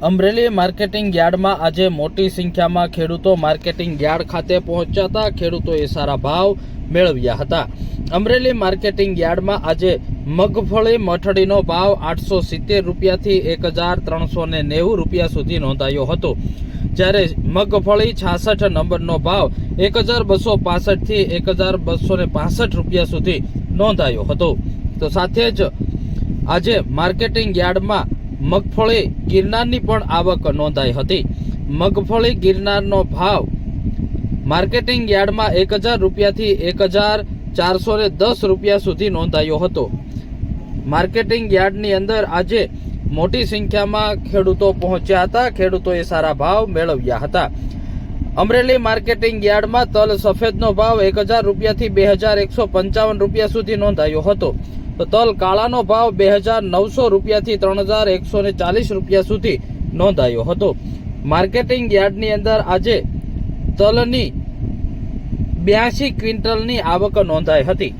Amreli marketing યાર્ડમાં આજે મોટી સંખ્યામાં ખેડૂતો માર્કેટિંગ યાર્ડ ખાતે પહોંચ્યા હતા. ખેડૂતોએ સારા ભાવ મેળવ્યા હતા. અમરેલી માર્કેટિંગ યાર્ડમાં આજે મગફળી મઠડીનો ભાવ 870 રૂપિયાથી 1390 રૂપિયા સુધી નોંધાયો હતો. જ્યારે મગફળી 66 નંબરનો ભાવ 1265 થી 1265 રૂપિયા સુધી નોંધાયો હતો. તો સાથે જ આજે માર્કેટિંગ યાર્ડમાં મગફળી ગિરનારની પણ આવક નોંધાઈ હતી. મગફળી ગિરનારનો ભાવ માર્કેટિંગ યાર્ડમાં 1000 રૂપિયાથી 1410 રૂપિયા સુધી નોંધાયો હતો. માર્કેટિંગ યાર્ડની અંદર આજે મોટી સંખ્યામાં ખેડૂતો પહોંચ્યા હતા. ખેડૂતોએ સારા ભાવ મેળવ્યા હતા. અમરેલી માર્કેટિંગ યાર્ડમાં તલ સફેદનો ભાવ 1000 રૂપિયાથી 2155 રૂપિયા સુધી નોંધાયો હતો. તો તલ કાળાનો ભાવ 2900 રૂપિયાથી 3140 રૂપિયા સુધી નોંધાયો હતો. માર્કેટિંગ યાર્ડની અંદર આજે તલની 82 ક્વિન્ટલની આવક નોંધાઈ હતી.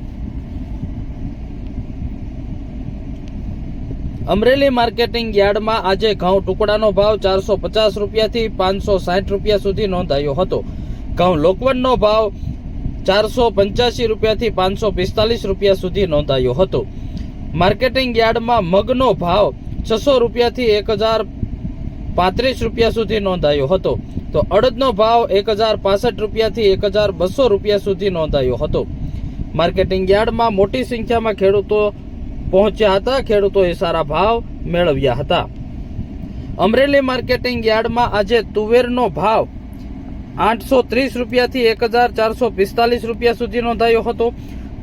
અમરેલી માર્કેટિંગ યાર્ડમાં આજે ઘઉં ટુકડાનો ભાવ 450 રૂપિયાથી 560 રૂપિયા સુધી નોંધાયો હતો. ઘઉં લોકવનનો ભાવ 485 રૂપિયાથી 545 રૂપિયા સુધી નોંધાયો હતો. માર્કેટિંગ યાર્ડમાં મગનો ભાવ 600 રૂપિયાથી 1035 રૂપિયા સુધી નોંધાયો હતો. તો અડદનો ભાવ 1065 રૂપિયાથી 1200 રૂપિયા સુધી નોંધાયો હતો. માર્કેટિંગ યાર્ડમાં મોટી સંખ્યામાં ખેડૂતો પહોંચ્યા હતા. ખેડૂતોએ સારા ભાવ મેળવ્યા હતા. અમરેલી માર્કેટિંગ યાર્ડમાં આજે તુવેરનો ભાવ 830 રૂપિયાથી 1445 રૂપિયા સુધી નોંધાયો હતો.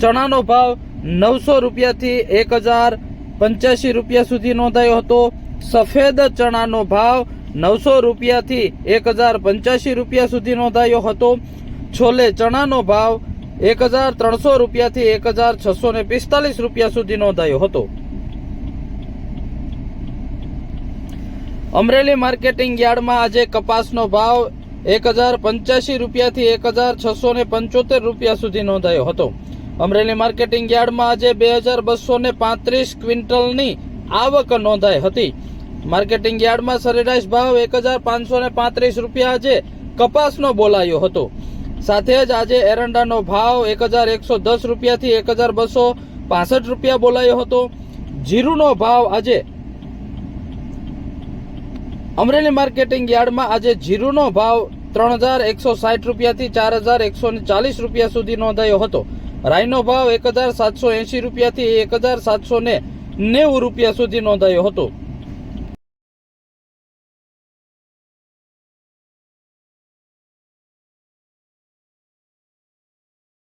ચણાનો ભાવ 900 રૂપિયાથી 1085 રૂપિયા સુધી નોંધાયો હતો. સફેદ ચણાનો ભાવ 900 રૂપિયાથી 1085 રૂપિયા સુધી નોંધાયો હતો. છોલે ચણાનો ભાવ 1300 રૂપિયાથી 1645 રૂપિયા સુધી નોંધાયો હતો. અમરેલી માર્કેટિંગ યાર્ડમાં આજે કપાસનો ભાવ 1085 રૂપિયાથી 1675 રૂપિયા સુધી નોંધાયો હતો. અમરેલી માર્કેટિંગ યાર્ડમાં આજે 2235 ક્વિન્ટલની આવક નોંધાઈ હતી. માર્કેટિંગ યાર્ડમાં સરેરાશ ભાવ 1535 રૂપિયા આજે કપાસનો બોલાયો હતો. સાથે જ આજે એરંડાનો ભાવ 1110 રૂપિયાથી 1265 રૂપિયા બોલાયો હતો. જીરુનો ભાવ આજે અમરેલી માર્કેટિંગ યાર્ડમાં આજે જીરુનો ભાવ 3160 રૂપિયાથી 4140 રૂપિયા સુધી નોંધાયો હતો. રાઈનો ભાવ 1780 રૂપિયાથી 1790 રૂપિયા સુધી નોંધાયો હતો.